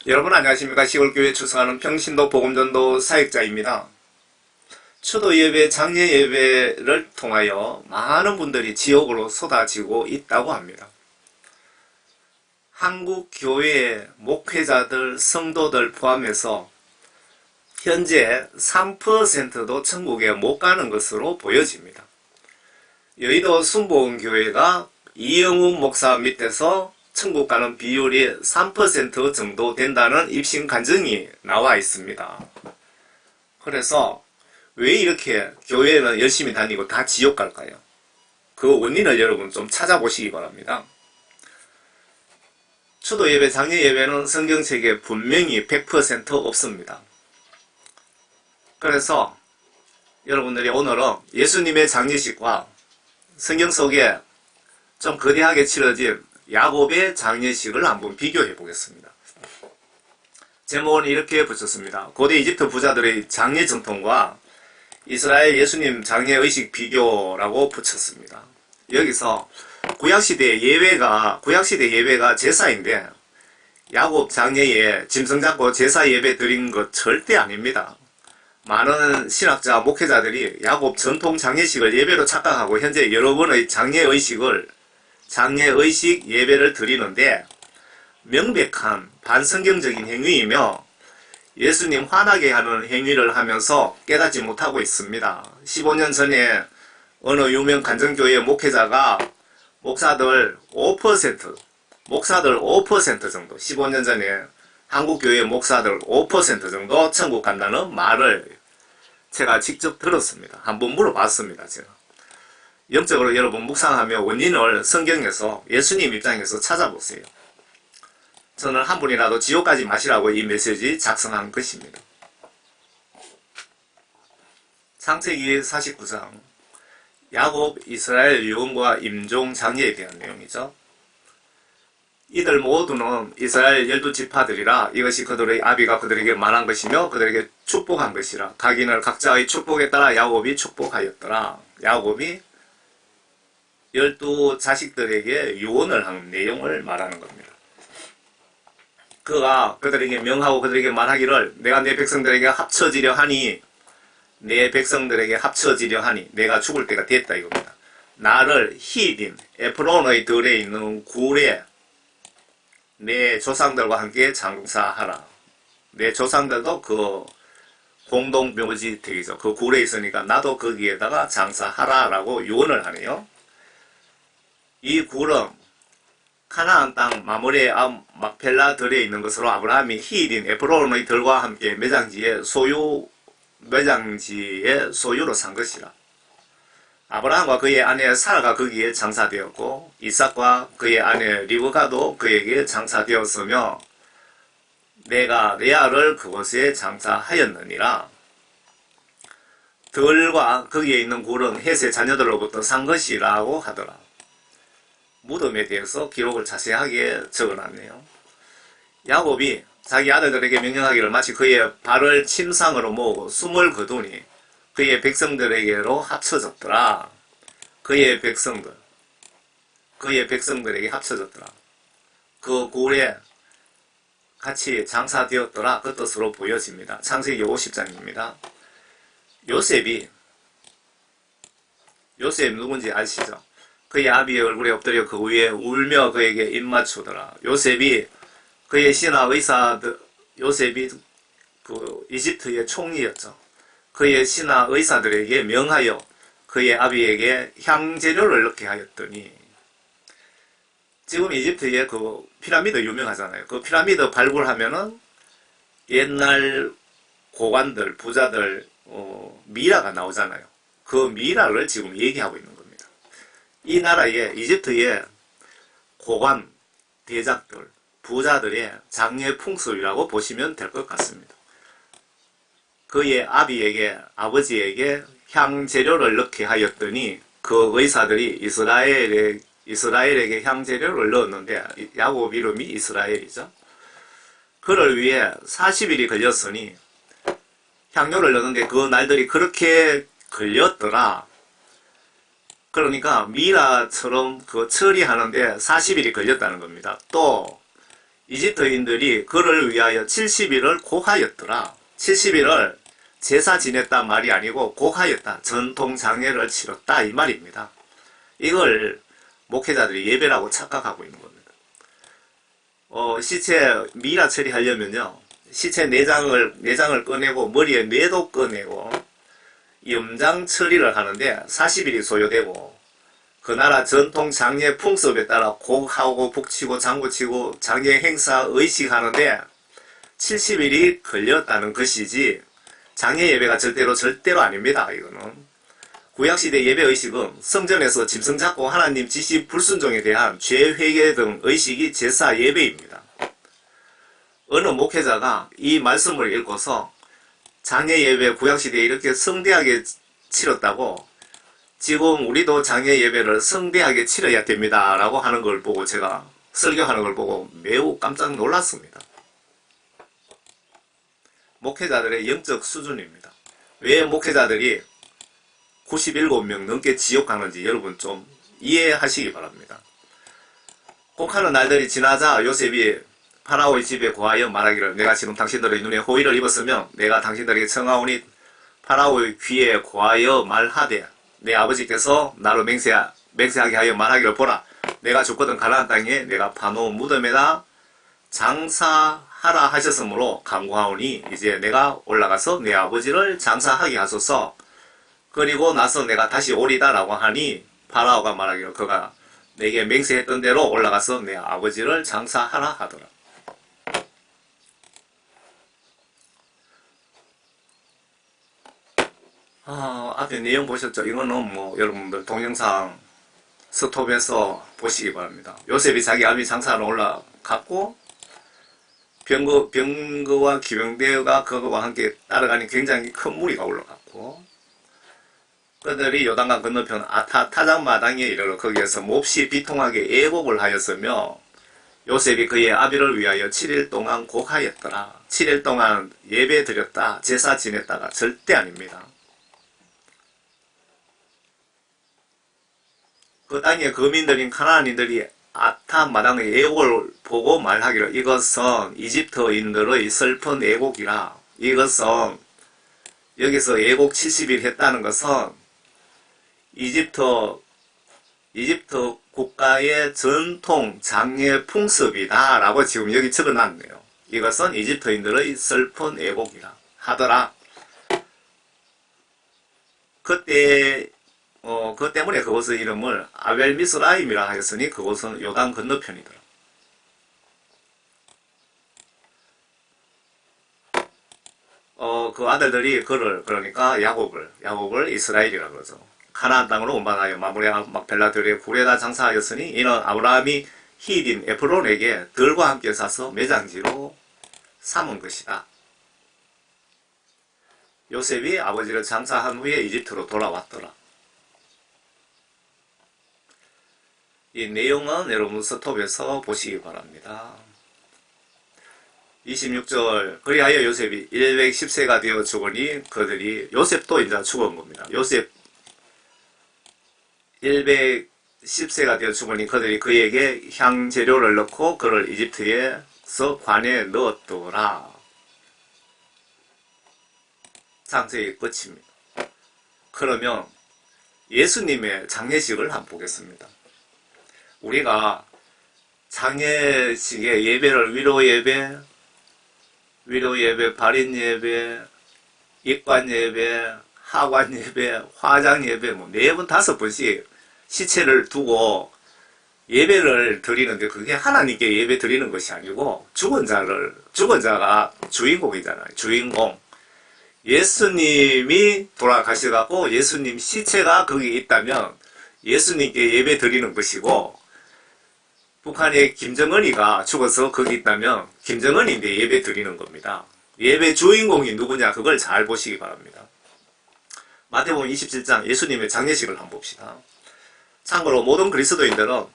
여러분 안녕하십니까. 시골교회 출석하는 평신도 복음전도 사역자입니다. 추도 예배, 장례 예배를 통하여 많은 분들이 지옥으로 쏟아지고 있다고 합니다. 한국 교회의 목회자들, 성도들 포함해서 현재 3%도 천국에 못 가는 것으로 보여집니다. 여의도 순복음교회가 이영웅 목사 밑에서 천국 가는 비율이 3% 정도 된다는 입신 간증이 나와 있습니다. 그래서 왜 이렇게 교회는 열심히 다니고 다 지옥 갈까요? 그 원인을 여러분 좀 찾아보시기 바랍니다. 추도 예배, 장례 예배는 성경책에 분명히 100% 없습니다. 그래서 여러분들이 오늘은 예수님의 장례식과 성경 속에 좀 거대하게 치러진 야곱의 장례식을 한번 비교해 보겠습니다. 제목은 이렇게 붙였습니다. 고대 이집트 부자들의 장례 전통과 이스라엘 예수님 장례의식 비교라고 붙였습니다. 여기서 구약시대 예배가 제사인데 야곱 장례에 짐승 잡고 제사 예배 드린 것 절대 아닙니다. 많은 신학자, 목회자들이 야곱 전통 장례식을 예배로 착각하고 현재 여러 번의 장례의식 예배를 드리는데 명백한 반성경적인 행위이며 예수님 화나게 하는 행위를 하면서 깨닫지 못하고 있습니다. 15년 전에 어느 유명 간정교회 목회자가 목사들 5% 정도, 15년 전에 한국교회 목사들 5% 정도 천국 간다는 말을 제가 직접 들었습니다. 한번 물어봤습니다. 제가 영적으로 여러분 묵상하며 원인을 성경에서 예수님 입장에서 찾아보세요. 저는 한 분이라도 지옥 가지 마시라고 이 메시지 작성한 것입니다. 창세기 49장 야곱 이스라엘 유언과 임종 장례에 대한 내용이죠. 이들 모두는 이스라엘 12지파들이라 이것이 그들의 아비가 그들에게 말한 것이며 그들에게 축복한 것이라 각인을 각자의 축복에 따라 야곱이 축복하였더라. 야곱이 12자식들에게 유언을 한 내용을 말하는 겁니다. 그가 그들에게 명하고 그들에게 말하기를 내가 내 백성들에게 합쳐지려 하니 내가 죽을 때가 됐다 이겁니다. 나를 히딘 에프론의 들에 있는 굴에 내 조상들과 함께 장사하라. 내 조상들도 그 공동묘지 댁이죠. 그 굴에 있으니까 나도 거기에다가 장사하라 라고 유언을 하네요. 이 굴은 가나안 땅 마므레 막펠라 들에 있는 것으로 아브라함이 히딘 에프론의 들과 함께 매장지의 소유로 산 것이라. 아브라함과 그의 아내 사라가 거기에 장사되었고 이삭과 그의 아내 리브가도 그에게 장사되었으며 내가 레아를 그곳에 장사하였느니라. 들과 거기에 있는 굴은 헷의 자녀들로부터 산 것이라고 하더라. 무덤에 대해서 기록을 자세하게 적어놨네요. 야곱이 자기 아들들에게 명령하기를 마치 그의 발을 침상으로 모으고 숨을 거두니 그의 백성들에게로 합쳐졌더라. 그의 백성들에게 합쳐졌더라. 그 굴에 같이 장사되었더라. 그 뜻으로 보여집니다. 창세기 50장입니다. 요셉 누군지 아시죠? 그의 아비의 얼굴에 엎드려 그 위에 울며 그에게 입맞추더라. 요셉이 그 이집트의 총리였죠. 그의 신하 의사들에게 명하여 그의 아비에게 향재료를 넣게 하였더니 지금 이집트의 그 피라미드 유명하잖아요. 그 피라미드 발굴하면은 옛날 고관들, 부자들 미라가 나오잖아요. 그 미라를 지금 얘기하고 있는 겁니다. 이 나라의 이집트의 고관, 대작들, 부자들의 장례 풍습이라고 보시면 될 것 같습니다. 그의 아버지에게 향재료를 넣게 하였더니 그 의사들이 이스라엘에게 향재료를 넣었는데 야곱 이름이 이스라엘이죠. 그를 위해 40일이 걸렸으니 향료를 넣는데 그 날들이 그렇게 걸렸더라. 그러니까 미라처럼 그 처리하는데 40일이 걸렸다는 겁니다. 또 이집트인들이 그를 위하여 70일을 고하였더라. 70일을 제사 지냈단 말이 아니고 고하였다. 전통 장례를 치렀다 이 말입니다. 이걸 목회자들이 예배라고 착각하고 있는 겁니다. 시체 미라 처리하려면요, 시체 내장을 꺼내고 머리에 뇌도 꺼내고 염장 처리를 하는데 40일이 소요되고, 그 나라 전통 장례 풍습에 따라 곡하고 북치고 장구치고 장례 행사 의식하는데 70일이 걸렸다는 것이지, 장례 예배가 절대로 아닙니다. 이거는 구약시대 예배 의식은 성전에서 짐승 잡고 하나님 지시 불순종에 대한 죄 회개 등 의식이 제사 예배입니다. 어느 목회자가 이 말씀을 읽고서 장례 예배 구약시대에 이렇게 성대하게 치렀다고, 지금 우리도 장례 예배를 성대하게 치러야 됩니다 라고 하는 걸 보고, 제가 설교하는 걸 보고 매우 깜짝 놀랐습니다. 목회자들의 영적 수준입니다. 왜 목회자들이 97명 넘게 지옥 가는지 여러분 좀 이해하시기 바랍니다. 곡하는 날들이 지나자 요셉이 파라오의 집에 고하여 말하기를, 내가 지금 당신들의 눈에 호의를 입었으면 내가 당신들에게 청하오니 파라오의 귀에 고하여 말하되, 내 아버지께서 나로 맹세하게 하여 말하기를, 보라, 내가 죽거든 가나안 땅에 내가 파놓은 무덤에다 장사하라 하셨으므로 간구하오니 이제 내가 올라가서 내 아버지를 장사하게 하소서. 그리고 나서 내가 다시 오리다 라고 하니, 파라오가 말하기를, 그가 내게 맹세했던 대로 올라가서 내 아버지를 장사하라 하더라. 앞에 내용 보셨죠? 이거는 뭐 여러분들 동영상 스톱해서 보시기 바랍니다. 요셉이 자기 아비 장사하러 올라갔고, 병거와 기병대가 그거와 함께 따라가니 굉장히 큰 무리가 올라갔고, 그들이 요단강 건너편 타작마당에 이르러 거기에서 몹시 비통하게 애곡을 하였으며, 요셉이 그의 아비를 위하여 7일 동안 곡하였더라. 7일 동안 예배 드렸다, 제사 지냈다가 절대 아닙니다. 그 땅의 거민들인 카나안인들이 마당의 애곡을 보고 말하기를, 이것은 이집트인들의 슬픈 애곡이라. 이것은 여기서 애곡 70일 했다는 것은 이집트 국가의 전통 장례 풍습이다 라고 지금 여기 적어놨네요. 이것은 이집트인들의 슬픈 애곡이라 하더라. 그 때문에 그곳의 이름을 아벨미스라임이라 하였으니 그곳은 요단 건너편이더라. 그 아들들이 그러니까 야곱을 이스라엘이라 그러죠. 가나안 땅으로 운반하여 마므레와 막벨라들의 굴에다 장사하였으니, 이는 아브라함이 히딘 에프론에게 들과 함께 사서 매장지로 삼은 것이다. 요셉이 아버지를 장사한 후에 이집트로 돌아왔더라. 이 내용은 여러분 스톱에서 보시기 바랍니다. 26절, 그리하여 요셉이 110세가 되어 죽으니 그들이, 요셉도 이제 죽은 겁니다. 요셉 110세가 되어 죽으니 그들이 그에게 향재료를 넣고 그를 이집트에서 관에 넣었더라. 장세의 끝입니다. 그러면 예수님의 장례식을 한번 보겠습니다. 우리가 장례식의 예배를 위로예배, 발인예배, 입관예배, 하관예배, 화장예배, 뭐 4번, 5번씩 시체를 두고 예배를 드리는데, 그게 하나님께 예배 드리는 것이 아니고 죽은 자가 주인공이잖아요. 주인공. 예수님이 돌아가셔갖고 예수님 시체가 거기 있다면 예수님께 예배 드리는 것이고, 북한의 김정은이가 죽어서 거기 있다면 김정은인데 예배 드리는 겁니다. 예배 주인공이 누구냐, 그걸 잘 보시기 바랍니다. 마태복음 27장 예수님의 장례식을 한번 봅시다. 참고로 모든 그리스도인들은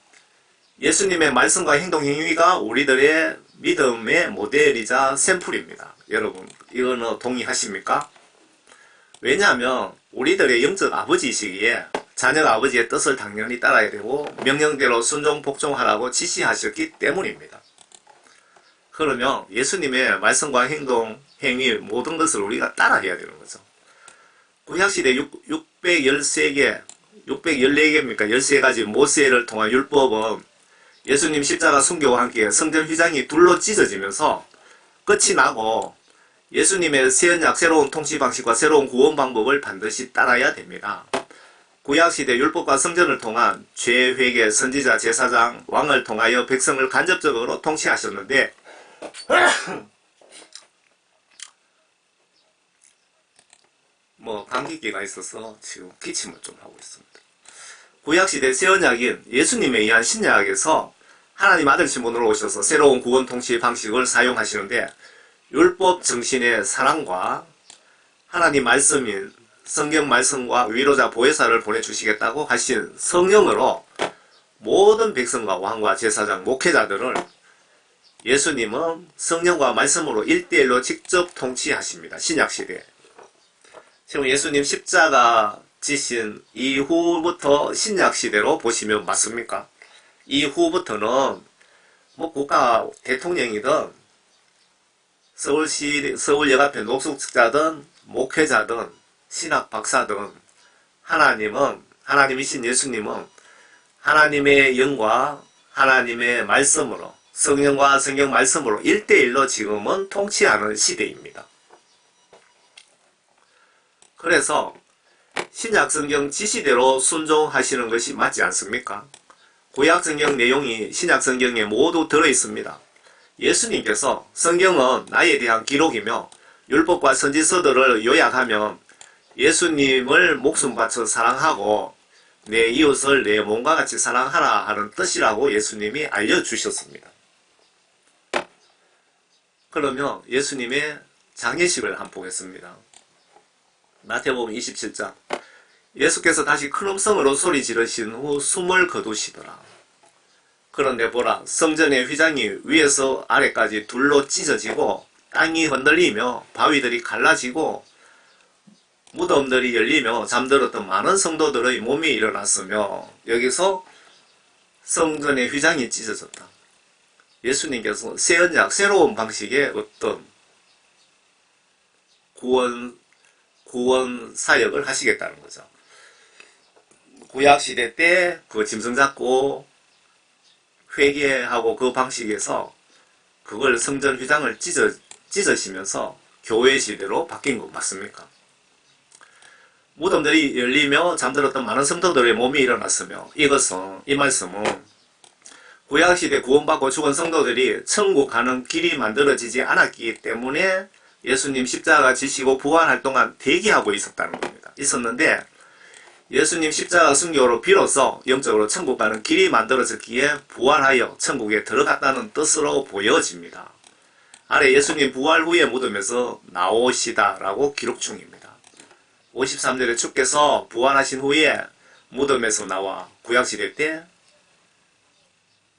예수님의 말씀과 행동 행위가 우리들의 믿음의 모델이자 샘플입니다. 여러분, 이거는 동의하십니까? 왜냐하면 우리들의 영적 아버지이시기에 자녀가 아버지의 뜻을 당연히 따라야 되고 명령대로 순종 복종하라고 지시하셨기 때문입니다. 그러면 예수님의 말씀과 행동, 행위 모든 것을 우리가 따라해야 되는 거죠. 구약시대 613개, 614개입니까? 13가지 모세를 통한 율법은 예수님 십자가 순교와 함께 성전 휘장이 둘로 찢어지면서 끝이 나고 예수님의 새 언약, 새로운 통치 방식과 새로운 구원 방법을 반드시 따라야 됩니다. 구약시대 율법과 성전을 통한 죄회개, 선지자, 제사장, 왕을 통하여 백성을 간접적으로 통치하셨는데 감기기가 있어서 지금 기침을 좀 하고 있습니다. 구약시대 새 언약인 예수님에 의한 신약에서 하나님 아들 신분으로 오셔서 새로운 구원 통치 방식을 사용하시는데 율법 정신의 사랑과 하나님 말씀인 성경 말씀과 위로자 보혜사를 보내주시겠다고 하신 성령으로 모든 백성과 왕과 제사장, 목회자들을 예수님은 성령과 말씀으로 1대1로 직접 통치하십니다. 신약시대에. 지금 예수님 십자가 지신 이후부터 신약시대로 보시면 맞습니까? 이후부터는 국가 대통령이든 서울여가회 녹숙자든 목회자든 신학 박사든 하나님이신 예수님은 하나님의 영과 하나님의 말씀으로 성령과 성경 말씀으로 1대1로 지금은 통치하는 시대입니다. 그래서 신약성경 지시대로 순종하시는 것이 맞지 않습니까? 구약성경 내용이 신약성경에 모두 들어있습니다. 예수님께서 성경은 나에 대한 기록이며 율법과 선지서들을 요약하면 예수님을 목숨 바쳐 사랑하고 내 이웃을 내 몸과 같이 사랑하라 하는 뜻이라고 예수님이 알려주셨습니다. 그러면 예수님의 장례식을 한번 보겠습니다. 마태복음 27장. 예수께서 다시 큰 음성으로 소리 지르신 후 숨을 거두시더라. 그런데 보라, 성전의 휘장이 위에서 아래까지 둘로 찢어지고 땅이 흔들리며 바위들이 갈라지고 무덤들이 열리며 잠들었던 많은 성도들의 몸이 일어났으며, 여기서 성전의 휘장이 찢어졌다. 예수님께서 새 언약, 새로운 방식의 어떤 구원 사역을 하시겠다는 거죠. 구약시대 때 그 짐승 잡고 회개하고 그 방식에서 그걸 성전 휘장을 찢으시면서 교회 시대로 바뀐 거 맞습니까? 무덤들이 열리며 잠들었던 많은 성도들의 몸이 일어났으며, 이 말씀은 구약시대 구원받고 죽은 성도들이 천국 가는 길이 만들어지지 않았기 때문에 예수님 십자가 지시고 부활할 동안 대기하고 있었다는 겁니다. 있었는데 예수님 십자가 순교로 비로소 영적으로 천국 가는 길이 만들어졌기에 부활하여 천국에 들어갔다는 뜻으로 보여집니다. 아래 예수님 부활 후에 무덤에서 나오시다라고 기록 중입니다. 53절에 주께서 부활하신 후에 무덤에서 나와 구약시대 때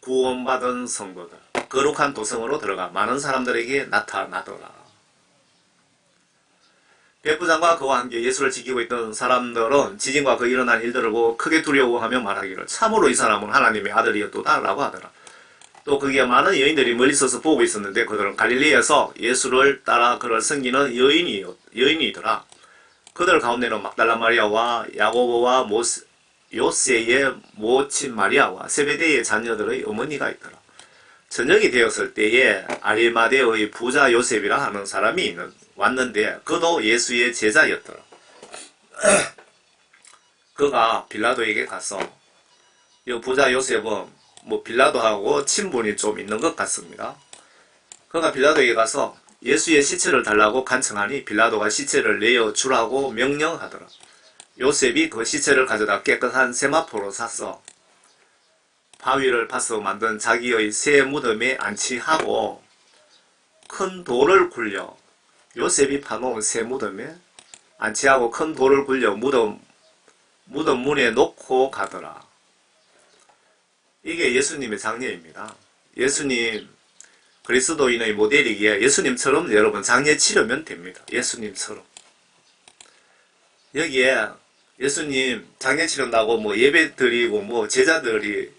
구원받은 성도들, 거룩한 도성으로 들어가 많은 사람들에게 나타나더라. 백부장과 그와 함께 예수를 지키고 있던 사람들은 지진과 그 일어난 일들을 보고 크게 두려워하며 말하기를 참으로 이 사람은 하나님의 아들이었도다 라고 하더라. 또 거기에 많은 여인들이 멀리 서서 보고 있었는데 그들은 갈릴리에서 예수를 따라 그를 섬기는 여인이더라. 그들 가운데는 막달라 마리아와 야고보와 요새의 모친 마리아와 세베대의 자녀들의 어머니가 있더라. 저녁이 되었을 때에 아리마대의 부자 요셉이라 하는 사람이 왔는데 그도 예수의 제자였더라. 그가 빌라도에게 가서, 이 부자 요셉은 빌라도하고 친분이 좀 있는 것 같습니다. 그가 빌라도에게 가서 예수의 시체를 달라고 간청하니 빌라도가 시체를 내어주라고 명령하더라. 요셉이 그 시체를 가져다 깨끗한 세마포로 사서 바위를 파서 만든 자기의 새 무덤에 안치하고 큰 돌을 굴려, 요셉이 파놓은 새 무덤에 안치하고 큰 돌을 굴려 무덤 문에 놓고 가더라. 이게 예수님의 장례입니다. 예수님 그리스도인의 모델이기에 예수님처럼 여러분 장례 치르면 됩니다. 예수님처럼. 여기에 예수님 장례 치른다고 예배 드리고 제자들이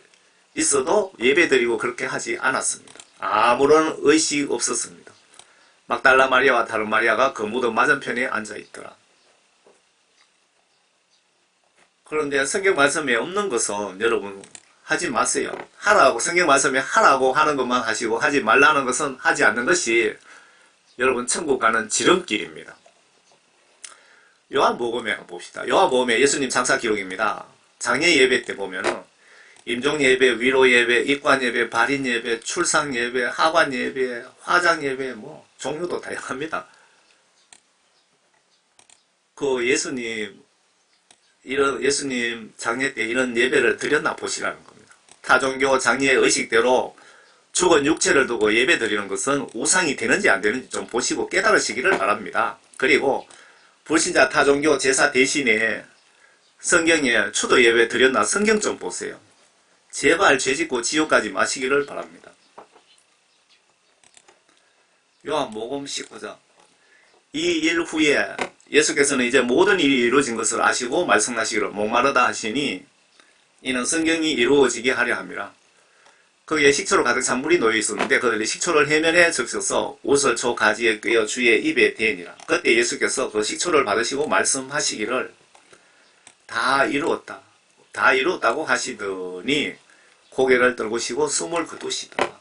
있어도 예배 드리고 그렇게 하지 않았습니다. 아무런 의식 없었습니다. 막달라 마리아와 다른 마리아가 그 무덤 맞은편에 앉아있더라. 그런데 성경 말씀에 없는 것은 여러분 하지 마세요. 하라고, 성경 말씀에 하라고 하는 것만 하시고 하지 말라는 것은 하지 않는 것이 여러분 천국 가는 지름길입니다. 요한복음에 봅시다. 요한복음에 예수님 장사 기록입니다. 장례 예배 때 보면은 임종 예배, 위로 예배, 입관 예배, 발인 예배, 출상 예배, 하관 예배, 화장 예배, 뭐 종류도 다양합니다. 그 예수님 장례 때 이런 예배를 드렸나 보시라는 겁니다. 타종교 장례 의식대로 죽은 육체를 두고 예배 드리는 것은 우상이 되는지 안 되는지 좀 보시고 깨달으시기를 바랍니다. 그리고 불신자 타종교 제사 대신에 성경에 추도 예배 드렸나 성경 좀 보세요. 제발 죄짓고 지옥 가지 마시기를 바랍니다. 요한복음 19장. 이 일 후에 예수께서는 이제 모든 일이 이루어진 것을 아시고 말씀하시기를 목마르다 하시니 이는 성경이 이루어지게 하려 함이라. 거기에 식초로 가득 찬 물이 놓여 있었는데 그들이 식초를 해면에 적셔서 옷을 조 가지에 꿰어 주의 입에 대니라. 그때 예수께서 그 식초를 받으시고 말씀하시기를 다 이루었다. 다 이루었다고 하시더니 고개를 떨구시고 숨을 거두시더라.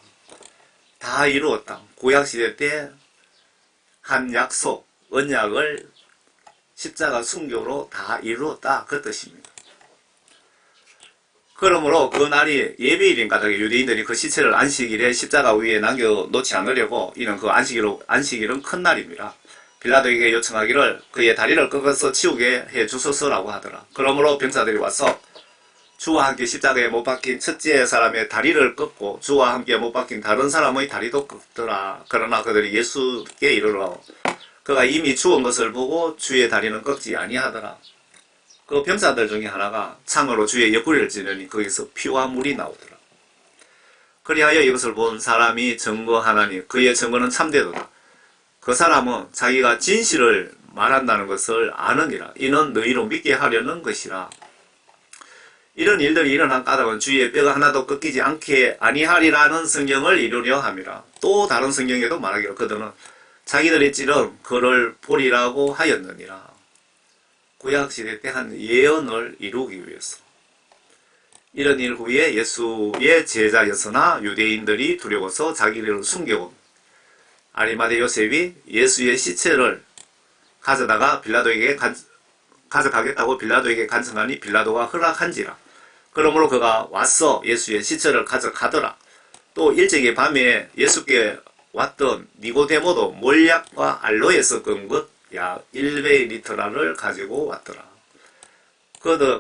다 이루었다. 구약시대 때 한 약속, 언약을 십자가 순교로 다 이루었다. 그 뜻입니다. 그러므로 그 날이 예배일인 까닭에 유대인들이 그 시체를 안식일에 십자가 위에 남겨놓지 않으려고 이는 그 안식일은 큰 날입니다. 빌라도에게 요청하기를 그의 다리를 꺾어서 치우게 해 주소서라고 하더라. 그러므로 병사들이 와서 주와 함께 십자가에 못 박힌 첫째 사람의 다리를 꺾고 주와 함께 못 박힌 다른 사람의 다리도 꺾더라. 그러나 그들이 예수께 이르러 그가 이미 죽은 것을 보고 주의 다리는 꺾지 아니하더라. 그 병사들 중에 하나가 창으로 주의 옆구리를 찌르니 거기서 피와 물이 나오더라. 그리하여 이것을 본 사람이 증거하나니 그의 증거는 참되도다. 그 사람은 자기가 진실을 말한다는 것을 아느니라. 이는 너희로 믿게 하려는 것이라. 이런 일들이 일어난 까닭은 주의 뼈가 하나도 꺾이지 않게 아니하리라는 성경을 이루려 함이라. 또 다른 성경에도 말하기를 그들은 자기들의 찌른 그를 보리라고 하였느니라. 구약시대 때 한 예언을 이루기 위해서. 이런 일 후에 예수의 제자였으나 유대인들이 두려워서 자기를 숨겨온 아리마대 요셉이 예수의 시체를 가져가겠다고 빌라도에게 간청하니 빌라도가 허락한지라. 그러므로 그가 와서 예수의 시체를 가져가더라. 또 일찍이 밤에 예수께 왔던 니고데모도 몰약과 알로에 섞은 것 약 100리터라를 가지고 왔더라.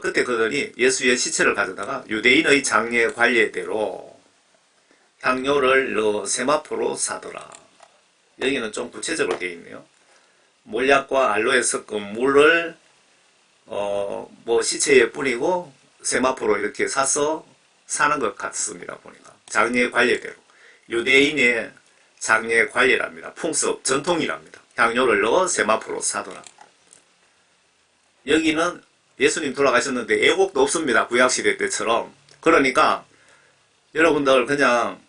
그때 그들이 예수의 시체를 가져다가 유대인의 장례 관례대로 향료를 넣어 세마포로 사더라. 여기는 좀 구체적으로 되어 있네요. 몰약과 알로에 섞은 물을 시체에 뿌리고 세마포로 이렇게 사서 사는 것 같습니다. 보니까 장례 관례대로 유대인의 장례 관례랍니다. 풍습 전통이랍니다. 향료를 넣어 세마포로 사더라. 여기는 예수님 돌아가셨는데 애곡도 없습니다. 구약시대 때처럼. 그러니까 여러분들 그냥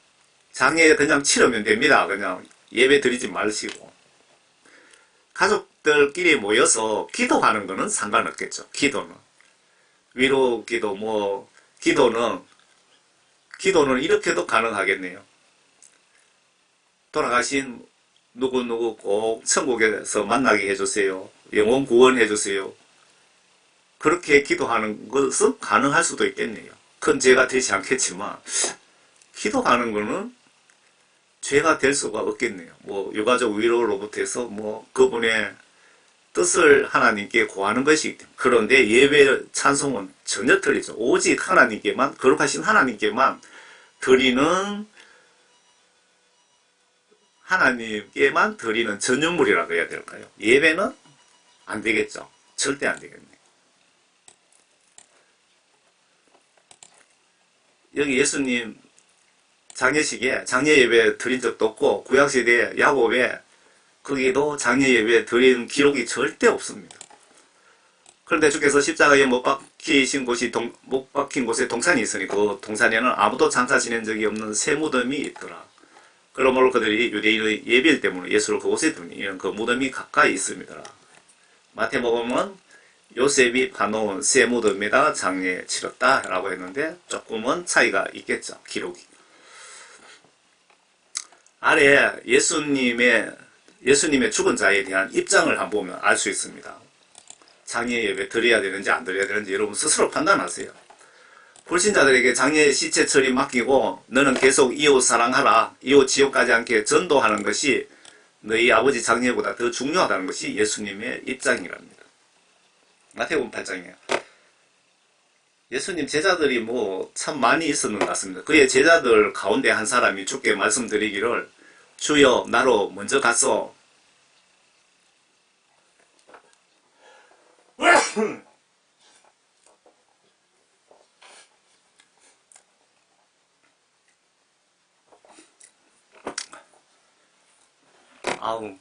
장례 그냥 치르면 됩니다. 그냥 예배 드리지 마시고 가족들끼리 모여서 기도하는 거는 상관없겠죠. 기도는 위로 기도 기도는 이렇게도 가능하겠네요. 돌아가신 누구누구 꼭 천국에서 만나게 해주세요. 영혼 구원해주세요. 그렇게 기도하는 것은 가능할 수도 있겠네요. 큰 죄가 되지 않겠지만 기도하는 것은 죄가 될 수가 없겠네요. 유가족 위로로부터 해서 그분의 뜻을 하나님께 구하는 것이기 때문에. 그런데 예배 찬송은 전혀 틀리죠. 오직 하나님께만, 거룩하신 하나님께만 드리는 하나님께만 드리는 전유물이라고 해야 될까요? 예배는 안 되겠죠. 절대 안 되겠네. 여기 예수님 장례식에 장례 예배 드린 적도 없고 구약시대 야곱에 거기도 장례 예배 드린 기록이 절대 없습니다. 그런데 주께서 십자가에 못 박힌 곳에 동산이 있으니 그 동산에는 아무도 장사 지낸 적이 없는 새 무덤이 있더라. 그러므로 그들이 유대인의 예비일 때문에 예수를 그곳에 두니 이는 그 무덤이 가까이 있습니다. 마태복음은 요셉이 파놓은 새 무덤에다가 장례 치렀다 라고 했는데 조금은 차이가 있겠죠. 기록이. 아래 예수님의 죽은 자에 대한 입장을 한번 보면 알 수 있습니다. 장례 예배 드려야 되는지 안 드려야 되는지 여러분 스스로 판단하세요. 불신자들에게 장례 시체 처리 맡기고 너는 계속 이웃 사랑하라, 이웃 지옥 가지 않게 전도하는 것이 너희 아버지 장례보다 더 중요하다는 것이 예수님의 입장이랍니다. 마태복음 8장이에요. 예수님 제자들이 참 많이 있었는 것 같습니다. 그의 제자들 가운데 한 사람이 주께 말씀드리기를 주여 나로 먼저 가서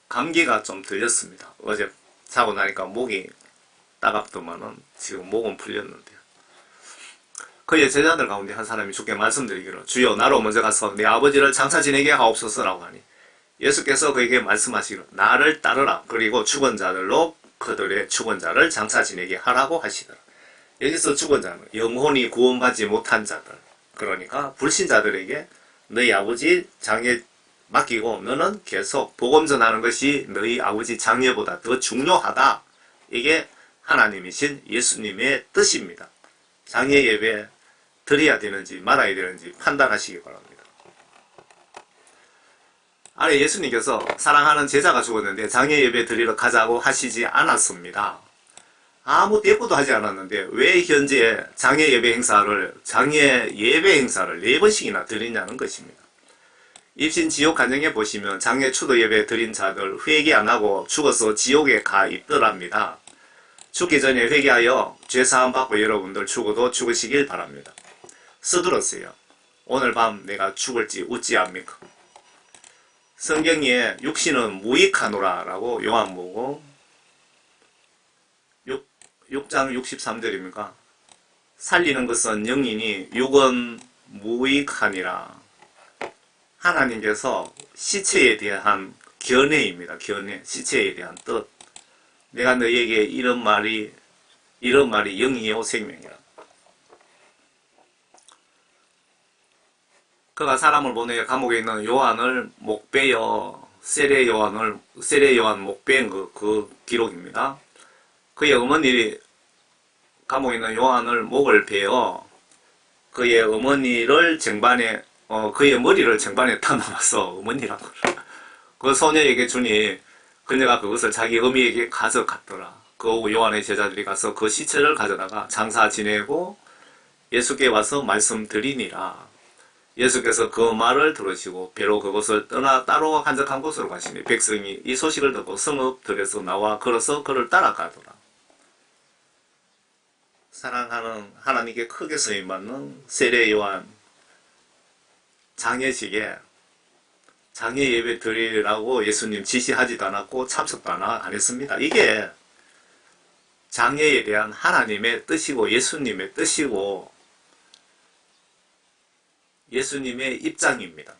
감기가 좀 들렸습니다. 어제 자고 나니까 목이 따갑더만은 지금 목은 풀렸는데요. 그의 제자들 가운데 한 사람이 주께 말씀드리기를 주여 나로 먼저 가서 내 아버지를 장사 지내게 하옵소서라고 하니 예수께서 그에게 말씀하시기를 나를 따르라 그리고 죽은 자들로 그들의 죽은 자를 장사 지내게 하라고 하시더라. 여기서 죽은 자는 영혼이 구원받지 못한 자들, 그러니까 불신자들에게 너희 아버지 장례 맡기고 너는 계속 복음 전하는 것이 너희 아버지 장례보다 더 중요하다. 이게 하나님이신 예수님의 뜻입니다. 장례 예배 드려야 되는지 말아야 되는지 판단하시기 바랍니다. 아래 예수님께서 사랑하는 제자가 죽었는데 장례 예배 드리러 가자고 하시지 않았습니다. 아무 대꾸도 하지 않았는데 왜 현재 장례 예배 행사를 4번씩이나 드리냐는 것입니다. 입신 지옥 간증에 보시면 장례 추도 예배 드린 자들 회개 안 하고 죽어서 지옥에 가 있더랍니다. 죽기 전에 회개하여 죄사함 받고 여러분들 죽어도 죽으시길 바랍니다. 서둘러세요. 오늘 밤 내가 죽을지 웃지 않습니까? 성경에 육신은 무익하노라 라고 요한복음 6장 63절입니까? 살리는 것은 영이니 육은 무익하니라. 하나님께서 시체에 대한 견해입니다. 견해, 시체에 대한 뜻. 내가 너희에게 이런 말이 영이요 생명이라. 그가 사람을 보내 감옥에 있는 요한을 목베어 세례 요한 목베인 그 기록입니다. 그의 어머니 감옥에 있는 요한을 목을 베어 그의 어머니를 쟁반에 그의 머리를 쟁반에 타놓아서 어머니라고 그 소녀에게 주니 그녀가 그것을 자기 어미에게 가져갔더라. 그 오후 요한의 제자들이 가서 그 시체를 가져다가 장사 지내고 예수께 와서 말씀드리니라. 예수께서 그 말을 들으시고 배로 그곳을 떠나 따로 한적한 곳으로 가시니 백성이 이 소식을 듣고 성읍들에서 나와 걸어서 그를 따라가더라. 사랑하는 하나님께 크게 쓰임받는 세례 요한 장례식에 장례 예배 드리라고 예수님 지시하지도 않았고 참석도 안 했습니다. 이게 장례에 대한 하나님의 뜻이고 예수님의 뜻이고 예수님의 입장입니다.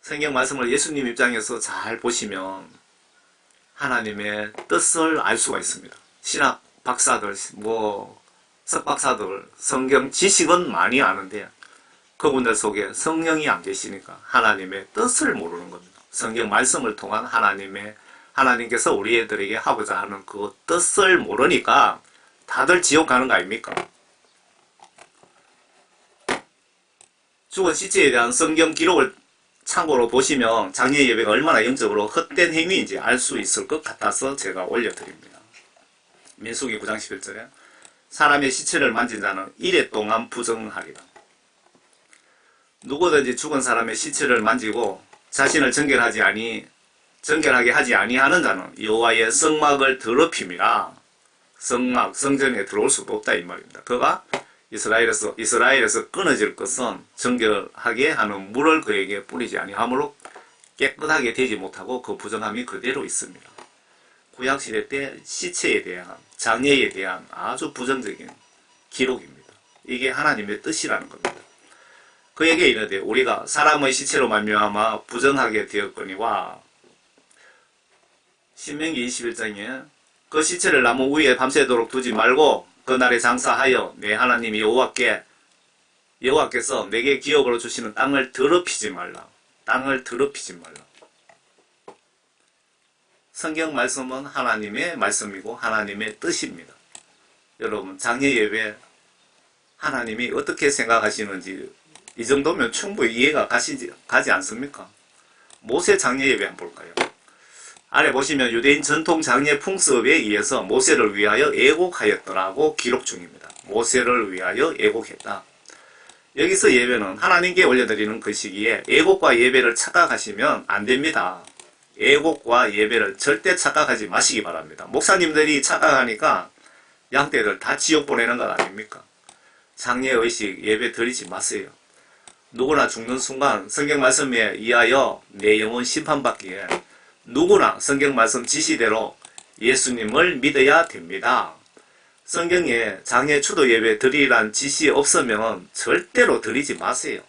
성경 말씀을 예수님 입장에서 잘 보시면 하나님의 뜻을 알 수가 있습니다. 신학 박사들, 석박사들 성경 지식은 많이 아는데 그분들 속에 성령이 안 계시니까 하나님의 뜻을 모르는 겁니다. 성경 말씀을 통한 하나님께서 우리 애들에게 하고자 하는 그 뜻을 모르니까 다들 지옥 가는 거 아닙니까? 죽은 시체에 대한 성경 기록을 참고로 보시면 장례 예배가 얼마나 영적으로 헛된 행위인지 알 수 있을 것 같아서 제가 올려드립니다. 민수기 9장 11절에 사람의 시체를 만진 자는 1회 동안 부정하리라. 누구든지 죽은 사람의 시체를 만지고 자신을 정결하게 하지 아니하는 자는 여호와의 성막을 더럽힘이라. 성전에 들어올 수도 없다 이 말입니다. 그가 이스라엘에서 끊어질 것은 정결하게 하는 물을 그에게 뿌리지 아니하므로 깨끗하게 되지 못하고 그 부정함이 그대로 있습니다. 구약시대 때 시체에 대한 장례에 대한 아주 부정적인 기록입니다. 이게 하나님의 뜻이라는 겁니다. 그에게 이르되 우리가 사람의 시체로 말미암아 부정하게 되었거니와 신명기 21장에 그 시체를 나무 위에 밤새도록 두지 말고 그날에 장사하여 내 하나님 여호와께서 내게 기업으로 주시는 땅을 더럽히지 말라. 땅을 더럽히지 말라. 성경 말씀은 하나님의 말씀이고 하나님의 뜻입니다. 여러분 장례 예배 하나님이 어떻게 생각하시는지 이 정도면 충분히 이해가 가지 않습니까? 모세 장례 예배 한번 볼까요? 아래 보시면 유대인 전통 장례 풍습에 의해서 모세를 위하여 애곡하였더라고 기록 중입니다. 모세를 위하여 애곡했다. 여기서 예배는 하나님께 올려드리는 것이기에 애곡과 예배를 착각하시면 안됩니다. 애곡과 예배를 절대 착각하지 마시기 바랍니다. 목사님들이 착각하니까 양떼들 다 지옥 보내는 것 아닙니까? 장례의식 예배 드리지 마세요. 누구나 죽는 순간 성경 말씀에 의하여 내 영혼 심판받기에 누구나 성경 말씀 지시대로 예수님을 믿어야 됩니다. 성경에 장례 추도 예배 드리란 지시 없으면 절대로 드리지 마세요.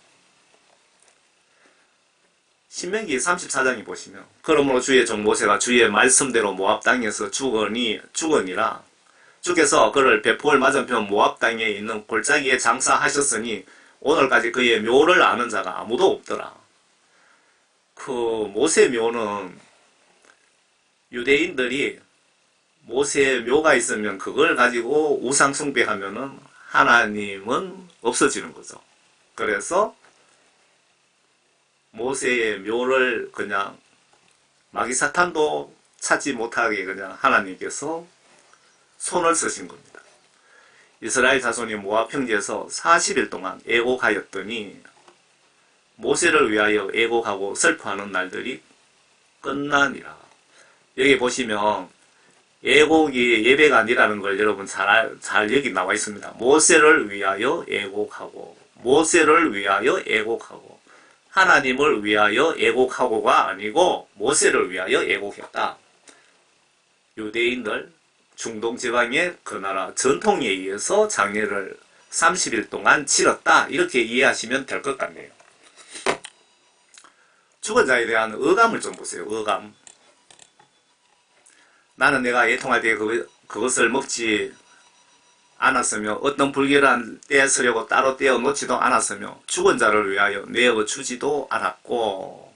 신명기 34장에 보시면 그러므로 주의 종 모세가 주의 말씀대로 모압 땅에서 죽으니라. 주께서 그를 베풀 맞은편 모압 땅에 있는 골짜기에 장사하셨으니 오늘까지 그의 묘를 아는 자가 아무도 없더라. 그 모세 묘는 유대인들이 모세 묘가 있으면 그걸 가지고 우상 숭배하면은 하나님은 없어지는 거죠. 그래서 모세의 묘를 그냥 마귀 사탄도 찾지 못하게 그냥 하나님께서 손을 쓰신 겁니다. 이스라엘 자손이 모압 평지에서 40일 동안 애곡하였더니 모세를 위하여 애곡하고 슬퍼하는 날들이 끝나니라. 여기 보시면 애곡이 예배가 아니라는 걸 여러분 잘 여기 나와 있습니다. 모세를 위하여 애곡하고 모세를 위하여 애곡하고 하나님을 위하여 애곡하고가 아니고 모세를 위하여 애곡했다. 유대인들 중동 지방의 그 나라 전통에 의해서 장례를 30일 동안 치렀다. 이렇게 이해하시면 될 것 같네요. 죽은 자에 대한 의감을 좀 보세요. 의감. 나는 내가 애통할 때 그것을 먹지 않았으며 어떤 불결한 떼 쓰려고 따로 떼어 놓지도 않았으며 죽은 자를 위하여 내어 주지도 않았고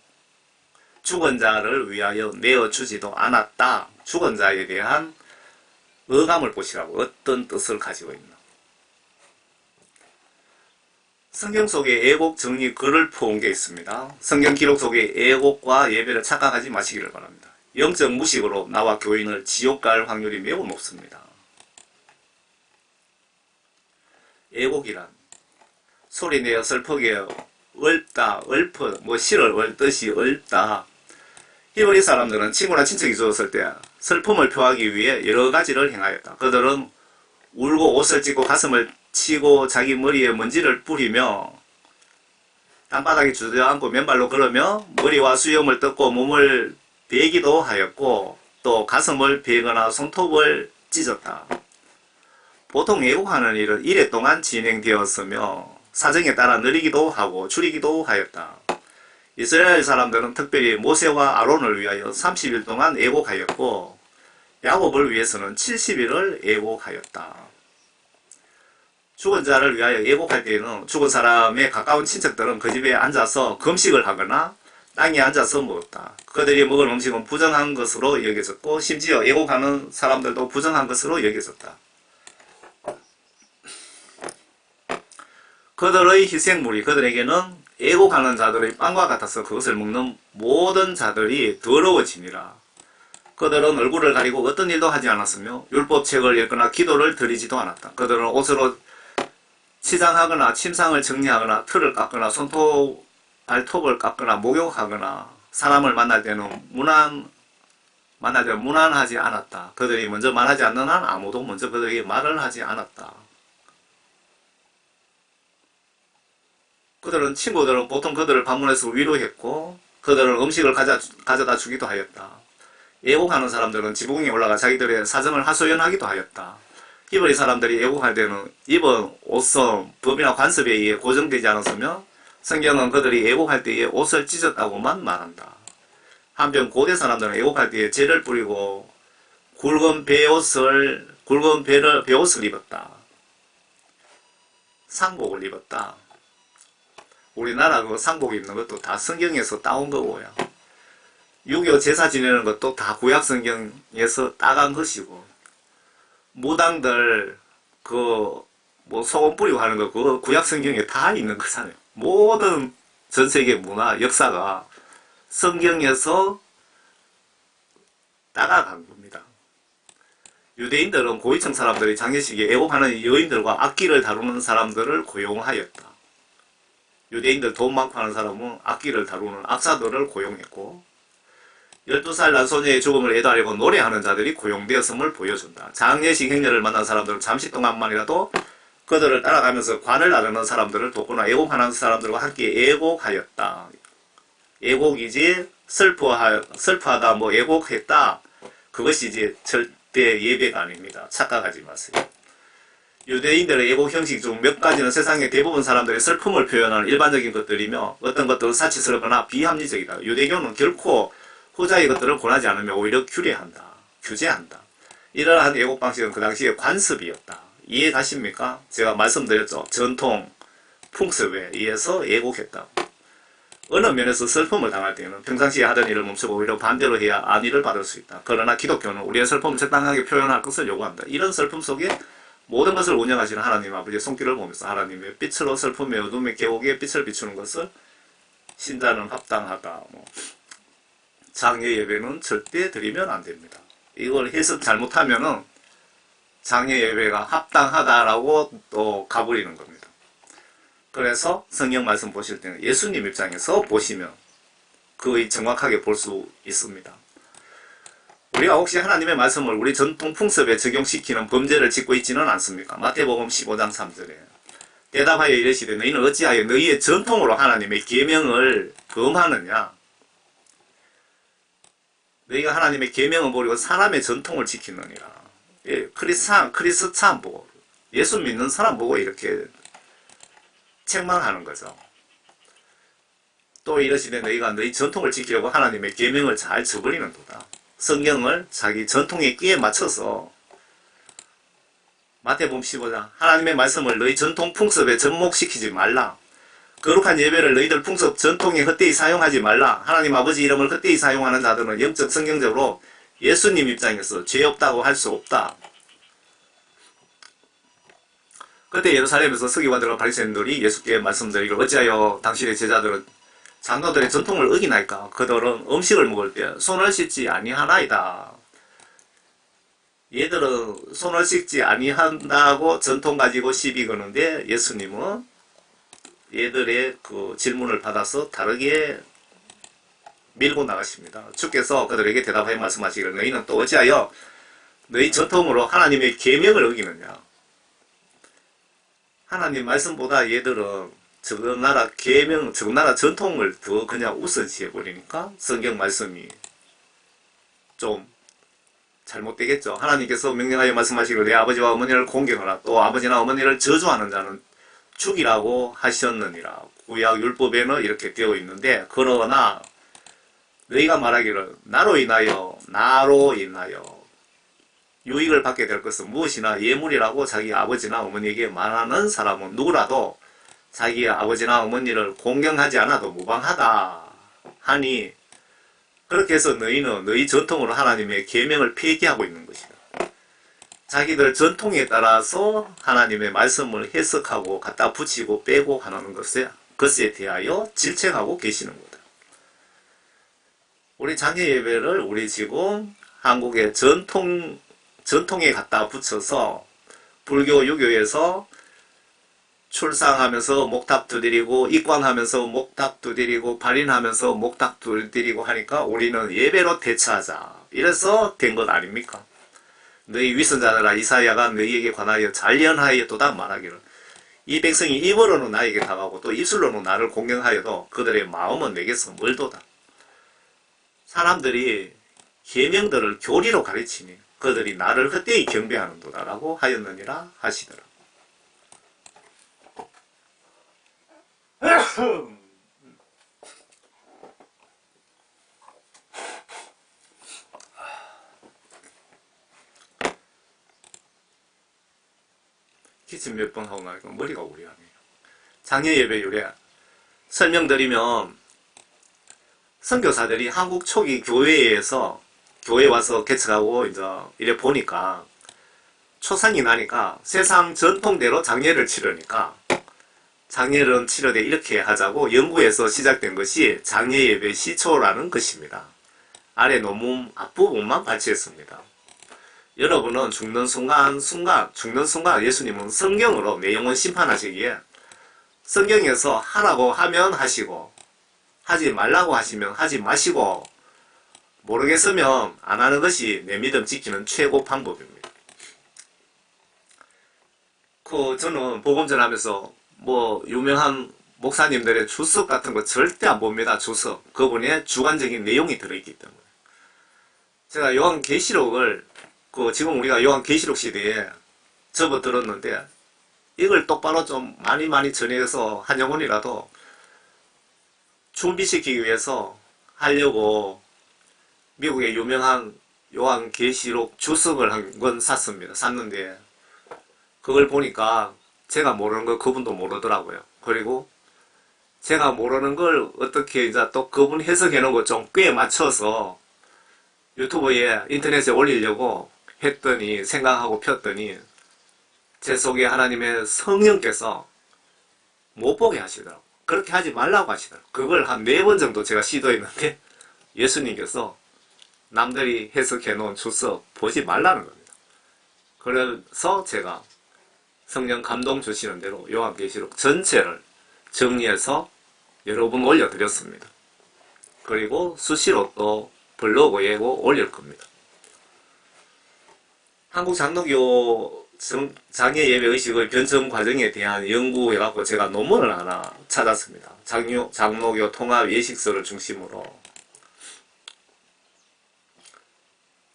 죽은 자를 위하여 내어 주지도 않았다. 죽은 자에 대한 의감을 보시라고 어떤 뜻을 가지고 있나. 성경 속에 애곡 정리 글을 포온 게 있습니다. 성경 기록 속에 애곡과 예배를 착각하지 마시기를 바랍니다. 영적 무식으로 나와 교인을 지옥 갈 확률이 매우 높습니다. 애곡이란 소리내어 슬프게 읊다, 시를 읊듯이 읊다. 히브리 사람들은 친구나 친척이 죽었을 때 슬픔을 표하기 위해 여러 가지를 행하였다. 그들은 울고 옷을 찢고 가슴을 치고 자기 머리에 먼지를 뿌리며 땅바닥에 주저앉고 맨발로 걸으며 머리와 수염을 뜯고 몸을 베기도 하였고 또 가슴을 베거나 손톱을 찢었다. 보통 애곡하는 일은 이래 동안 진행되었으며 사정에 따라 느리기도 하고 줄이기도 하였다. 이스라엘 사람들은 특별히 모세와 아론을 위하여 30일 동안 애곡하였고 야곱을 위해서는 70일을 애곡하였다. 죽은 자를 위하여 애곡할 때에는 죽은 사람의 가까운 친척들은 그 집에 앉아서 금식을 하거나 땅에 앉아서 먹었다. 그들이 먹은 음식은 부정한 것으로 여겨졌고 심지어 애곡하는 사람들도 부정한 것으로 여겨졌다. 그들의 희생물이 그들에게는 애곡하는 자들의 빵과 같아서 그것을 먹는 모든 자들이 더러워지니라. 그들은 얼굴을 가리고 어떤 일도 하지 않았으며 율법책을 읽거나 기도를 드리지도 않았다. 그들은 옷으로 치장하거나 침상을 정리하거나 틀을 깎거나 손톱, 발톱을 깎거나 목욕하거나 사람을 만날 때는 무난하지 않았다. 그들이 먼저 말하지 않는 한 아무도 먼저 그들에게 말을 하지 않았다. 친구들은 보통 그들을 방문해서 위로했고 그들은 음식을 가져다 주기도 하였다. 애곡하는 사람들은 지붕에 올라가 자기들의 사정을 하소연하기도 하였다. 히브리 사람들이 애곡할 때는 입은 옷은 법이나 관습에 의해 고정되지 않았으며 성경은 그들이 애곡할 때에 옷을 찢었다고만 말한다. 한편 고대 사람들은 애곡할 때에 재를 뿌리고 굵은 베옷을 입었다. 상복을 입었다. 우리나라 그 상복 입는 것도 다 성경에서 따온 거고요. 6.25 제사 지내는 것도 다 구약 성경에서 따간 것이고, 무당들 뭐 소금 뿌리고 하는 거 그거 구약 성경에 다 있는 거잖아요. 모든 전 세계 문화 역사가 성경에서 따라간 겁니다. 유대인들은 고위층 사람들이 장례식에 애곡하는 여인들과 악기를 다루는 사람들을 고용하였다. 유대인들 돈 많고 하는 사람은 악기를 다루는 악사들을 고용했고, 12살 난 소녀의 죽음을 애도하려고 노래하는 자들이 고용되었음을 보여준다. 장례식 행렬을 만난 사람들은 잠시 동안만이라도 그들을 따라가면서 관을 나르는 사람들을 돕거나 애곡하는 사람들과 함께 애곡하였다. 애곡이지 슬퍼하다 뭐 애곡했다. 그것이 이제 절대 예배가 아닙니다. 착각하지 마세요. 유대인들의 애곡 형식 중 몇 가지는 세상의 대부분 사람들의 슬픔을 표현하는 일반적인 것들이며 어떤 것들은 사치스럽거나 비합리적이다. 유대교는 결코 후자의 것들을 권하지 않으며 오히려 규제한다. 이러한 애곡 방식은 그 당시에 관습이었다. 이해 가십니까? 제가 말씀드렸죠. 전통, 풍습에 의해서 애곡했다. 어느 면에서 슬픔을 당할 때는 평상시에 하던 일을 멈추고 오히려 반대로 해야 안위를 받을 수 있다. 그러나 기독교는 우리의 슬픔을 적당하게 표현할 것을 요구한다. 이런 슬픔 속에 모든 것을 운영하시는 하나님 아버지의 손길을 보면서 하나님의 빛으로 슬픔의 어둠의 계곡에 빛을 비추는 것을 신자는 합당하다. 장례 예배는 절대 드리면 안 됩니다. 이걸 해석 잘못하면은 장례 예배가 합당하다라고 또 가버리는 겁니다. 그래서 성경 말씀 보실 때는 예수님 입장에서 보시면 거의 정확하게 볼 수 있습니다. 우리가 혹시 하나님의 말씀을 우리 전통 풍습에 적용시키는 범죄를 짓고 있지는 않습니까? 마태복음 15장 3절에 대답하여 이르시되 너희는 어찌하여 너희의 전통으로 하나님의 계명을 범하느냐? 너희가 하나님의 계명을 버리고 사람의 전통을 지키느니라. 예, 크리스찬 보고 예수 믿는 사람 보고 이렇게 책망하는 거죠. 또 이러시되 너희가 너희 전통을 지키려고 하나님의 계명을 잘 저버리는 도다. 성경을 자기 전통의 끼에 맞춰서 마태복음 15장 하나님의 말씀을 너희 전통 풍습에 접목시키지 말라. 거룩한 예배를 너희들 풍습 전통에 헛되이 사용하지 말라. 하나님 아버지 이름을 헛되이 사용하는 자들은 영적 성경적으로 예수님 입장에서 죄 없다고 할 수 없다. 그때 예루살렘에서 서기관들과 바리새인들이 예수께 말씀드리기를 어찌하여 당신의 제자들은 장로들의 전통을 어기나이까? 그들은 음식을 먹을 때 손을 씻지 아니하나이다. 얘들은 손을 씻지 아니한다고 전통 가지고 시비 거는데 예수님은 얘들의 그 질문을 받아서 다르게 밀고 나가십니다. 주께서 그들에게 대답하여 말씀하시기를 너희는 또 어찌하여 너희 전통으로 하나님의 계명을 어기느냐? 하나님 말씀보다 얘들은 저 나라 계명, 저 나라 전통을 더 그냥 우선시해 버리니까 성경 말씀이 좀 잘못되겠죠. 하나님께서 명령하여 말씀하시기를 내 아버지와 어머니를 공경하라. 또 아버지나 어머니를 저주하는 자는 죽이라고 하셨느니라. 구약 율법에는 이렇게 되어 있는데 그러나 너희가 말하기를 나로 인하여 유익을 받게 될 것은 무엇이나 예물이라고 자기 아버지나 어머니에게 말하는 사람은 누구라도 자기 아버지나 어머니를 공경하지 않아도 무방하다 하니 그렇게 해서 너희는 너희 전통으로 하나님의 계명을 폐기하고 있는 것이다. 자기들 전통에 따라서 하나님의 말씀을 해석하고 갖다 붙이고 빼고 하는 것에 대하여 질책하고 계시는 거다. 우리 장례 예배를 우리 지금 한국의 전통에 갖다 붙여서 불교, 유교에서 출상하면서 목탁 두드리고 입관하면서 목탁 두드리고 발인하면서 목탁 두드리고 하니까 우리는 예배로 대처하자. 이래서 된 것 아닙니까? 너희 위선자들아 이사야가 너희에게 관하여 잔련하였도다 말하기를 이 백성이 입으로는 나에게 당하고 또 입술로는 나를 공경하여도 그들의 마음은 내게서 멀도다. 사람들이 계명들을 교리로 가르치니 그들이 나를 헛되이 경배하는도다 라고 하였느니라 하시더라. 기침 몇 번 하고 나니까 머리가 우리하네요. 장례 예배 유래 설명드리면, 선교사들이 한국 초기 교회에서 교회 와서 개척하고 이제 이래 보니까 초상이 나니까 세상 전통대로 장례를 치르니까 장례는 치러되 이렇게 하자고 연구에서 시작된 것이 장례 예배 시초라는 것입니다. 아래 논문 앞부분만 발췌했습니다. 여러분은 죽는 순간 예수님은 성경으로 내 영혼 심판하시기에 성경에서 하라고 하면 하시고 하지 말라고 하시면 하지 마시고 모르겠으면 안 하는 것이 내 믿음 지키는 최고 방법입니다. 저는 복음 전하면서 유명한 목사님들의 주석 같은 거 절대 안 봅니다. 주석. 그분의 주관적인 내용이 들어있기 때문에. 제가 요한계시록을 지금 우리가 요한계시록 시대에 접어들었는데 이걸 똑바로 좀 많이 전해서 한 영혼이라도 준비시키기 위해서 하려고 미국의 유명한 요한계시록 주석을 한 권 샀는데 그걸 보니까 제가 모르는 걸 그분도 모르더라고요. 그리고 제가 모르는 걸 어떻게 이제 또 그분 해석해 놓은 거 좀 꽤 맞춰서 유튜브에 인터넷에 올리려고 했더니 생각하고 폈더니 제 속에 하나님의 성령께서 못 보게 하시더라고요. 그렇게 하지 말라고 하시더라고요. 그걸 한 4번 정도 제가 시도했는데 예수님께서 남들이 해석해 놓은 주석 보지 말라는 겁니다. 그래서 제가 성령 감동 주시는 대로 요한계시록 전체를 정리해서 여러 번 올려드렸습니다. 그리고 수시로 또 블로그에 올릴 겁니다. 한국 장로교 장례 예배 의식의 변천 과정에 대한 연구해갖고 제가 논문을 하나 찾았습니다. 장로교 통합 예식서를 중심으로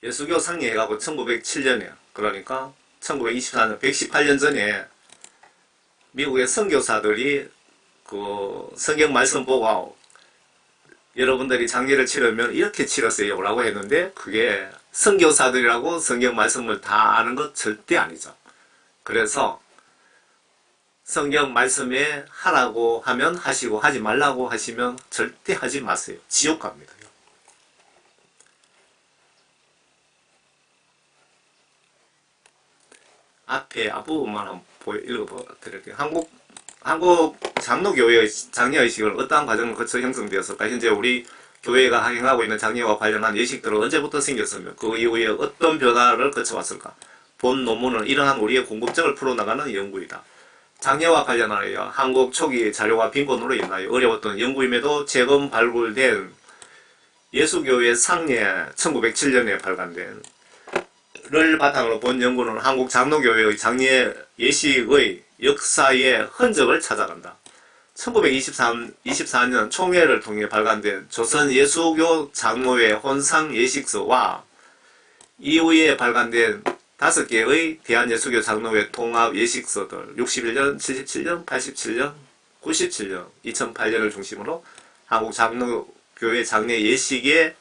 예수교 상례해갖고 1907년에 그러니까 1924년 118년 전에 미국의 선교사들이 성경 말씀 보고 여러분들이 장례를 치르면 이렇게 치렀어요 라고 했는데 그게 선교사들이라고 성경 말씀을 다 아는 것 절대 아니죠. 그래서 성경 말씀에 하라고 하면 하시고 하지 말라고 하시면 절대 하지 마세요. 지옥 갑니다. 앞부분만 한번 읽어드릴게요. 한국 장로교회의 장례의식을 어떠한 과정을 거쳐 형성되었을까? 현재 우리 교회가 행하고 있는 장례와 관련한 예식들은 언제부터 생겼으며 그 이후에 어떤 변화를 거쳐왔을까? 본 논문은 이러한 우리의 궁금증을 풀어나가는 연구이다. 장례와 관련하여 한국 초기 자료와 빈곤으로 인하여 어려웠던 연구임에도 최근 발굴된 예수교회 상례 1907년에 발간된 를 바탕으로 본 연구는 한국 장로교회의 장례 예식의 역사의 흔적을 찾아간다. 1924년 총회를 통해 발간된 조선 예수교 장로회 혼상 예식서와 이후에 발간된 5개의 대한예수교 장로회 통합 예식서들 61년, 77년, 87년, 97년, 2008년을 중심으로 한국 장로교회 장례 예식의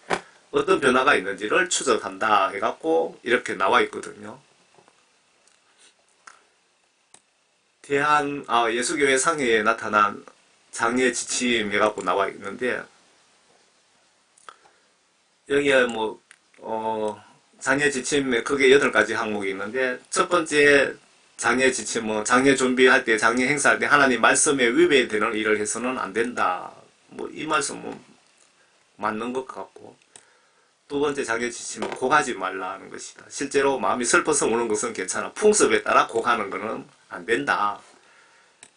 어떤 변화가 있는지를 추적한다 해갖고 이렇게 나와 있거든요. 예수교회 상회에 나타난 장례 지침 해갖고 나와 있는데 여기에 장례 지침에 크게 8가지 항목이 있는데 첫 번째 장례 지침은 장례 준비할 때 장례 행사할 때 하나님 말씀에 위배되는 일을 해서는 안 된다. 이 말씀은 맞는 것 같고 두 번째 장례 지침은 곡하지 말라는 것이다. 실제로 마음이 슬퍼서 우는 것은 괜찮아. 풍습에 따라 곡하는 것은 안 된다.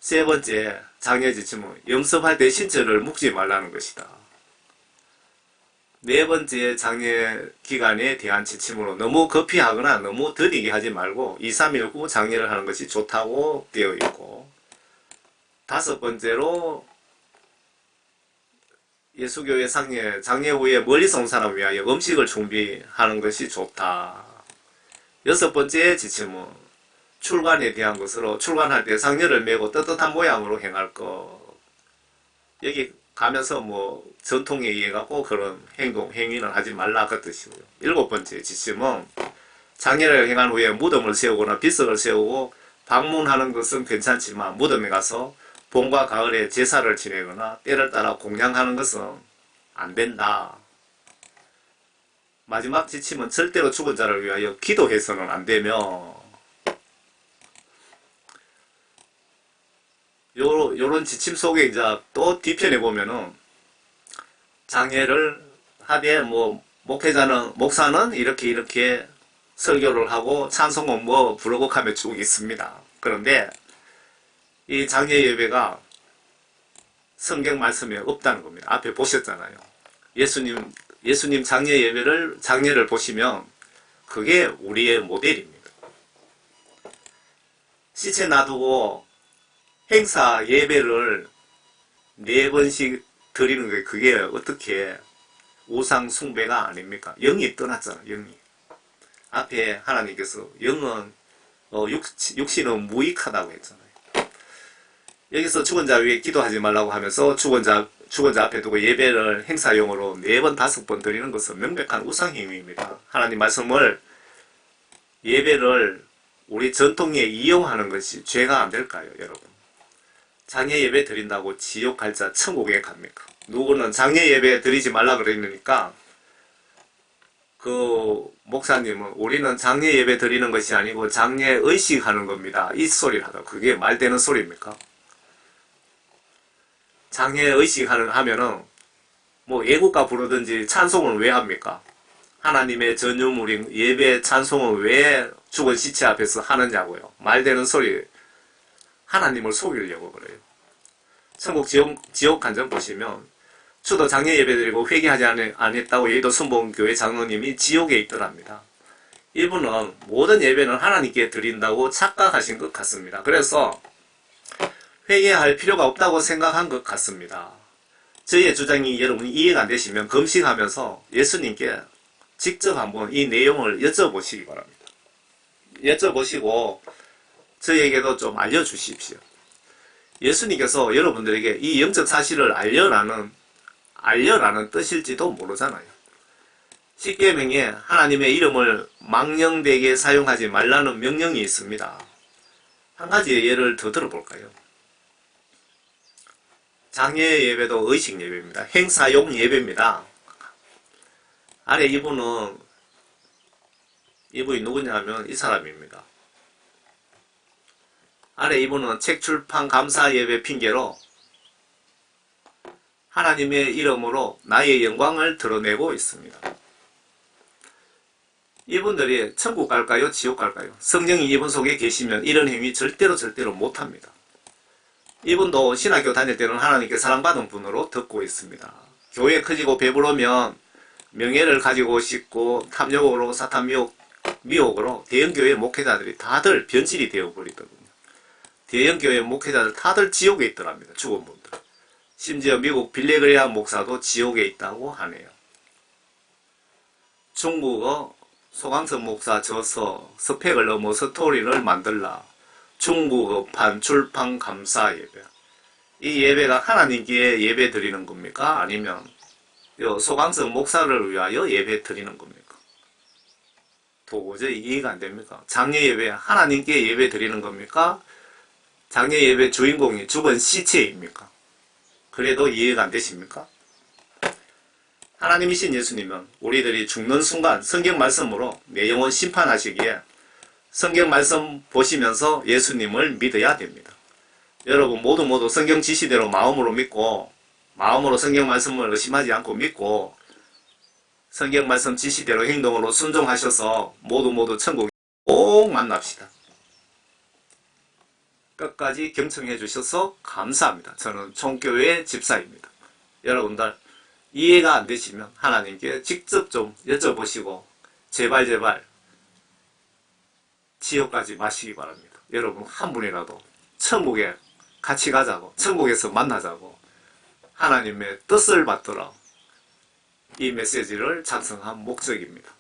세 번째 장례 지침은 염습할 때 신체를 묶지 말라는 것이다. 네 번째 장례 기간에 대한 지침으로 너무 급히 하거나 너무 더디게 하지 말고 2, 3일 후 장례를 하는 것이 좋다고 되어 있고 다섯 번째로 예수교회 장례 후에 멀리서 온 사람을 위하여 음식을 준비하는 것이 좋다. 여섯 번째 지침은 출관에 대한 것으로 출관할 때 상녀를 메고 떳떳한 모양으로 행할 것. 여기 가면서 전통에 의해 갖고 그런 행위는 하지 말라 그 뜻이고요. 일곱 번째 지침은 장례를 행한 후에 무덤을 세우거나 비석을 세우고 방문하는 것은 괜찮지만 무덤에 가서 봄과 가을에 제사를 지내거나 때를 따라 공양하는 것은 안 된다. 마지막 지침은 절대로 죽은 자를 위하여 기도해서는 안 되며, 요런 지침 속에 이제 또 뒤편에 보면은 장례를 하되 목사는 이렇게 설교를 하고 찬송은 부르고 하며 쭉 있습니다. 그런데 이 장례 예배가 성경 말씀에 없다는 겁니다. 앞에 보셨잖아요. 예수님 장례를 보시면 그게 우리의 모델입니다. 시체 놔두고 행사 예배를 4번씩 드리는 게 그게 어떻게 우상 숭배가 아닙니까? 영이 떠났잖아, 영이. 앞에 하나님께서 영은 육신은 무익하다고 했잖아요. 여기서 죽은 자 위에 기도하지 말라고 하면서 죽은 자 앞에 두고 예배를 행사용으로 4번, 5번 드리는 것은 명백한 우상행위입니다. 하나님 말씀을 예배를 우리 전통에 이용하는 것이 죄가 안 될까요, 여러분? 장례 예배 드린다고 지옥 갈 자 천국에 갑니까? 누구는 장례 예배 드리지 말라 그러니까 그 목사님은 우리는 장례 예배 드리는 것이 아니고 장례 의식하는 겁니다. 이 소리를 하다. 그게 말되는 소리입니까? 장례 의식하면은 애국가 부르든지 찬송을 왜 합니까? 하나님의 전유물인 예배 찬송을 왜 죽은 시체 앞에서 하느냐고요. 말되는 소리. 하나님을 속이려고 그래요. 천국 지옥 간증 보시면 추도 장례 예배 드리고 회개하지 않았다고 예도 순복음교회 장로님이 지옥에 있더랍니다. 이분은 모든 예배는 하나님께 드린다고 착각하신 것 같습니다. 그래서 회개할 필요가 없다고 생각한 것 같습니다. 저희의 주장이 여러분 이해가 안 되시면 금식하면서 예수님께 직접 한번 이 내용을 여쭤보시기 바랍니다. 여쭤보시고 저희에게도 좀 알려주십시오. 예수님께서 여러분들에게 이 영적 사실을 알려라는 뜻일지도 모르잖아요. 십계명에 하나님의 이름을 망령되게 사용하지 말라는 명령이 있습니다. 한 가지 예를 더 들어볼까요? 장례 예배도 의식 예배입니다. 행사용 예배입니다. 아래 이분이 누구냐 하면 이 사람입니다. 아래 이분은 책 출판 감사 예배 핑계로 하나님의 이름으로 나의 영광을 드러내고 있습니다. 이분들이 천국 갈까요? 지옥 갈까요? 성령이 이분 속에 계시면 이런 행위 절대로 못합니다. 이분도 신학교 다닐 때는 하나님께 사랑받은 분으로 듣고 있습니다. 교회 커지고 배부르면 명예를 가지고 싶고 탐욕으로 사탄 미혹으로 대형교회 목회자들이 다들 변질이 되어버리더군요. 대형교회 목회자들 다들 지옥에 있더랍니다. 죽은 분들. 심지어 미국 빌레그레아 목사도 지옥에 있다고 하네요. 중국어 소강성 목사 저서 스펙을 넘어 스토리를 만들라. 중국어판 출판 감사 예배. 이 예배가 하나님께 예배 드리는 겁니까? 아니면 소강성 목사를 위하여 예배 드리는 겁니까? 도저히 이해가 안 됩니까? 장례 예배 하나님께 예배 드리는 겁니까? 장례 예배 주인공이 죽은 시체입니까? 그래도 이해가 안 되십니까? 하나님이신 예수님은 우리들이 죽는 순간 성경 말씀으로 내 영혼 심판하시기에 성경 말씀 보시면서 예수님을 믿어야 됩니다. 여러분 모두 성경 지시대로 마음으로 믿고 마음으로 성경 말씀을 의심하지 않고 믿고 성경 말씀 지시대로 행동으로 순종하셔서 모두 천국 꼭 만납시다. 끝까지 경청해 주셔서 감사합니다. 저는 총교회 집사입니다. 여러분들 이해가 안 되시면 하나님께 직접 좀 여쭤보시고 제발 지옥 가지 마시기 바랍니다. 여러분 한 분이라도 천국에 같이 가자고 천국에서 만나자고 하나님의 뜻을 받들어 이 메시지를 작성한 목적입니다.